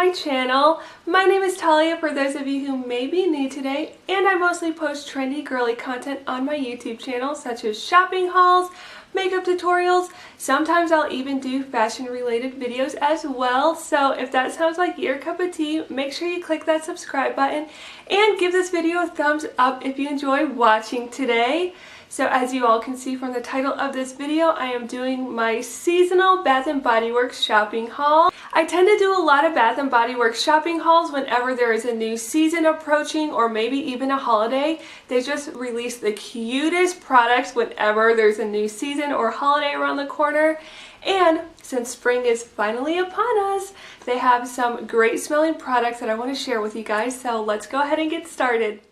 my channel. My name is Talia for those of you who may be new today, and I mostly post trendy girly content on my YouTube channel such as shopping hauls, makeup tutorials. Sometimes I'll even do fashion related videos as well. So if that sounds like your cup of tea, make sure you click that subscribe button and give this video a thumbs up if you enjoy watching today. So as you all can see from the title of this video, I am doing my seasonal Bath & Body Works shopping haul. I tend to do a lot of Bath & Body Works shopping hauls whenever there is a new season approaching or maybe even a holiday. They just release the cutest products whenever there's a new season or holiday around the corner. And since spring is finally upon us, they have some great smelling products that I want to share with you guys. So let's go ahead and get started.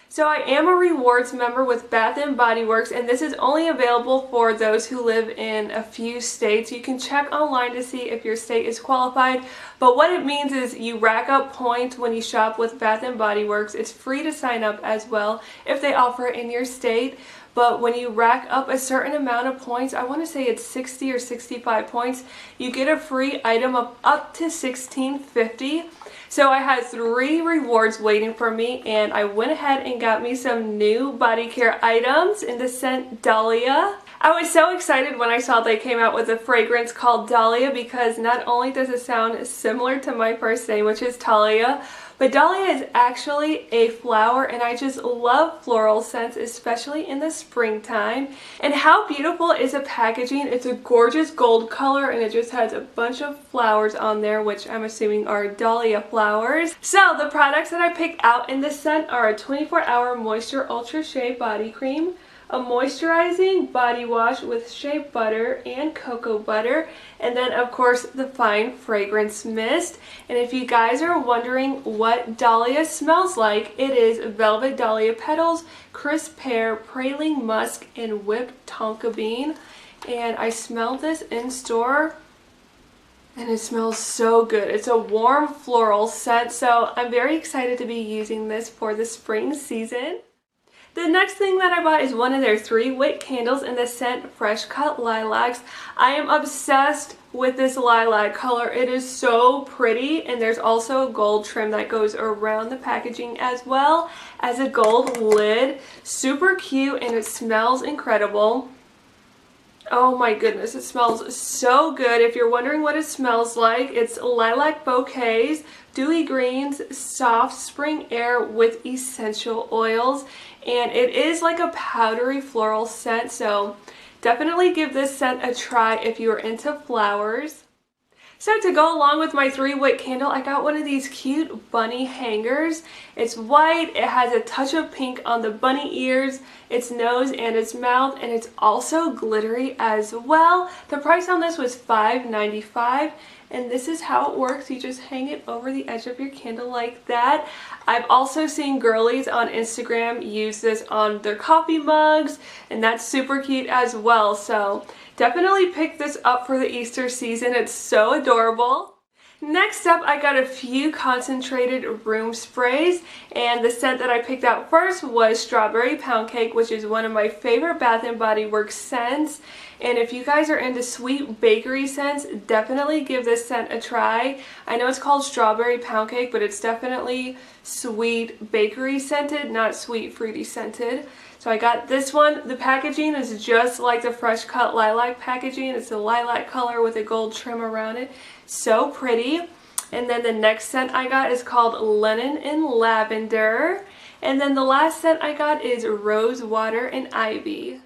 So I am a rewards member with Bath & Body Works, and this is only available for those who live in a few states. You can check online to see if your state is qualified, but what it means is you rack up points when you shop with Bath & Body Works. It's free to sign up as well if they offer it in your state. But when you rack up a certain amount of points, I want to say it's 60 or 65 points, you get a free item of up to $16.50. So I had 3 rewards waiting for me, and I went ahead and got me some new body care items in the scent Talia. I was so excited when I saw they came out with a fragrance called Talia because not only does it sound similar to my first name, which is Talia, but Talia is actually a flower, and I just love floral scents, especially in the springtime. And how beautiful is the packaging? It's a gorgeous gold color, and it just has a bunch of flowers on there, which I'm assuming are dahlia flowers. So the products that I picked out in this scent are a 24-hour Moisture Ultra Shea Body Cream, a moisturizing body wash with shea butter and cocoa butter, and then of course the fine fragrance mist. And if you guys are wondering what Talia smells like, it is velvet dahlia petals, crisp pear, praline musk, and whipped tonka bean. And I smelled this in store and it smells so good. It's a warm floral scent, so I'm very excited to be using this for the spring season. The next thing that I bought is one of their 3-wick candles in the scent Fresh Cut Lilacs. I am obsessed with this lilac color. It is so pretty, and there's also a gold trim that goes around the packaging as well as a gold lid. Super cute, and it smells incredible. Oh my goodness, it smells so good. If you're wondering what it smells like, it's lilac bouquets, dewy greens, soft spring air with essential oils, and it is like a powdery floral scent, so definitely give this scent a try if you're into flowers. So to go along with my 3-wick candle, I got one of these cute bunny hangers. It's white, it has a touch of pink on the bunny ears, its nose, and its mouth, and it's also glittery as well. The price on this was $5.95, and this is how it works. You just hang it over the edge of your candle like that. I've also seen girlies on Instagram use this on their coffee mugs, and that's super cute as well. So definitely pick this up for the Easter season. It's so adorable. Next up, I got a few concentrated room sprays, and the scent that I picked out first was Strawberry Pound Cake, which is one of my favorite Bath & Body Works scents. And if you guys are into sweet bakery scents, definitely give this scent a try. I know it's called Strawberry Pound Cake, but it's definitely sweet bakery scented, not sweet fruity scented. So I got this one. The packaging is just like the Fresh Cut Lilac packaging. It's a lilac color with a gold trim around it. So pretty. And then the next scent I got is called Lemon and Lavender. And then the last scent I got is Rose Water and Ivy.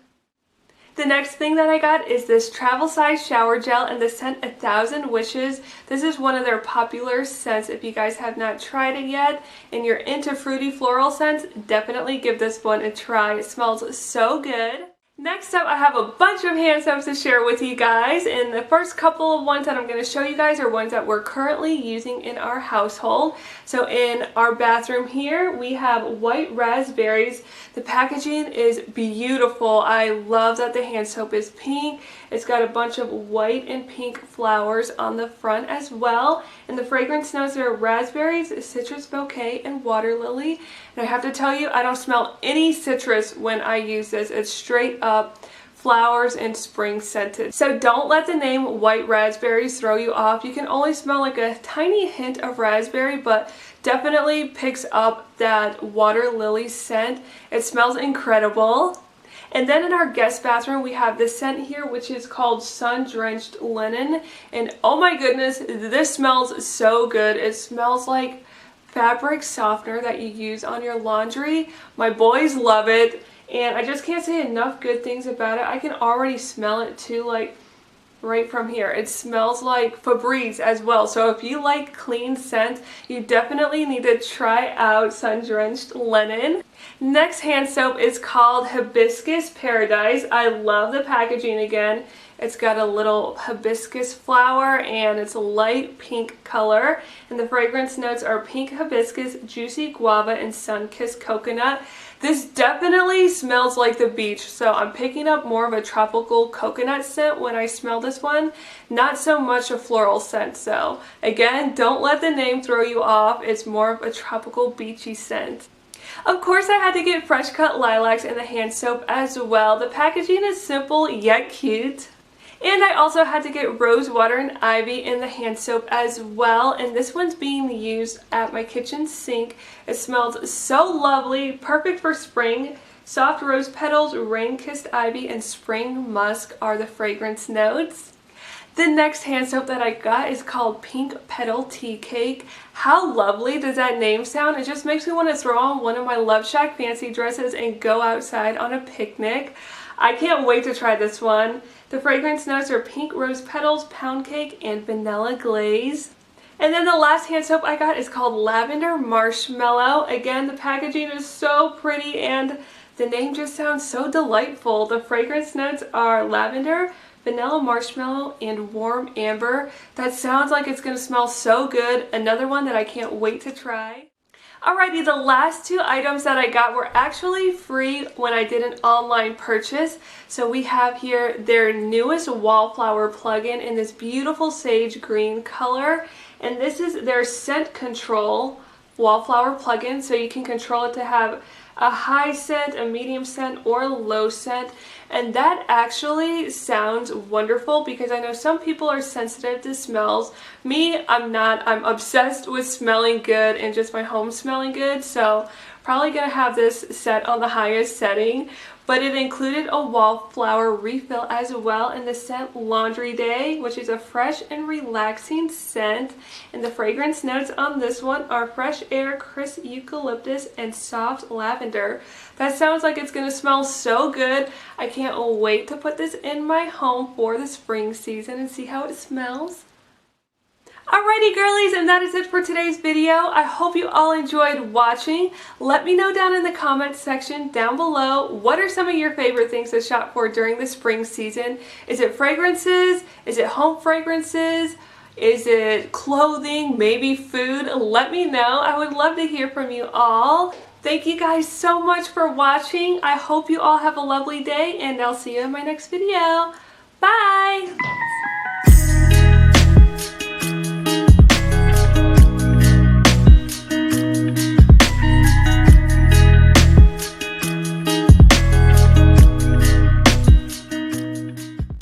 The next thing that I got is this travel size shower gel in the scent 1,000 Wishes. This is one of their popular scents. If you guys have not tried it yet and you're into fruity floral scents, definitely give this one a try. It smells so good. Next up, I have a bunch of hand soaps to share with you guys, and the first couple of ones that I'm going to show you guys are ones that we're currently using in our household. So in our bathroom here, we have white raspberries. The packaging is beautiful. I love that the hand soap is pink. It's got a bunch of white and pink flowers on the front as well, and the fragrance notes are raspberries, citrus bouquet, and water lily. And I have to tell you, I don't smell any citrus when I use this. It's straight up flowers, and spring scented. So don't let the name white raspberries throw you off. You can only smell like a tiny hint of raspberry, but definitely picks up that water lily scent. It smells incredible. And then in our guest bathroom, we have this scent here, which is called Sun Drenched Linen. And oh my goodness, this smells so good. It smells like fabric softener that you use on your laundry. My boys love it, and I just can't say enough good things about it. I can already smell it too, like right from here. It smells like Febreze as well. So if you like clean scents, you definitely need to try out Sun Drenched Linen. Next hand soap is called Hibiscus Paradise. I love the packaging again. It's got a little hibiscus flower and it's a light pink color. And the fragrance notes are pink hibiscus, juicy guava, and sun-kissed coconut. This definitely smells like the beach, so I'm picking up more of a tropical coconut scent when I smell this one. Not so much a floral scent, so again, don't let the name throw you off. It's more of a tropical beachy scent. Of course, I had to get fresh cut lilacs in the hand soap as well. The packaging is simple yet cute. And I also had to get rose water and ivy in the hand soap as well, and this one's being used at my kitchen sink. It smells so lovely, perfect for spring. Soft rose petals, rain-kissed ivy, and spring musk are the fragrance notes. The next hand soap that I got is called Pink Petal Tea Cake. How lovely does that name sound? It just makes me want to throw on one of my Love Shack fancy dresses and go outside on a picnic. I can't wait to try this one. The fragrance notes are pink rose petals, pound cake, and vanilla glaze. And then the last hand soap I got is called Lavender Marshmallow. Again, the packaging is so pretty and the name just sounds so delightful. The fragrance notes are lavender, vanilla marshmallow, and warm amber. That sounds like it's going to smell so good. Another one that I can't wait to try. Alrighty, the last two items that I got were actually free when I did an online purchase. So we have here their newest wallflower plug-in in this beautiful sage green color. And this is their scent control wallflower plug-in. So you can control it to have a high scent, a medium scent, or a low scent. And that actually sounds wonderful because I know some people are sensitive to smells. Me, I'm not. I'm obsessed with smelling good and just my home smelling good. So probably gonna have this set on the highest setting. But it included a wallflower refill as well in the scent Laundry Day, which is a fresh and relaxing scent. And the fragrance notes on this one are fresh air, crisp eucalyptus, and soft lavender. That sounds like it's going to smell so good. I can't wait to put this in my home for the spring season and see how it smells. Alrighty girlies, and that is it for today's video. I hope you all enjoyed watching. Let me know down in the comments section down below, what are some of your favorite things to shop for during the spring season? Is it fragrances? Is it home fragrances? Is it clothing? Maybe food? Let me know. I would love to hear from you all. Thank you guys so much for watching. I hope you all have a lovely day, and I'll see you in my next video. Bye!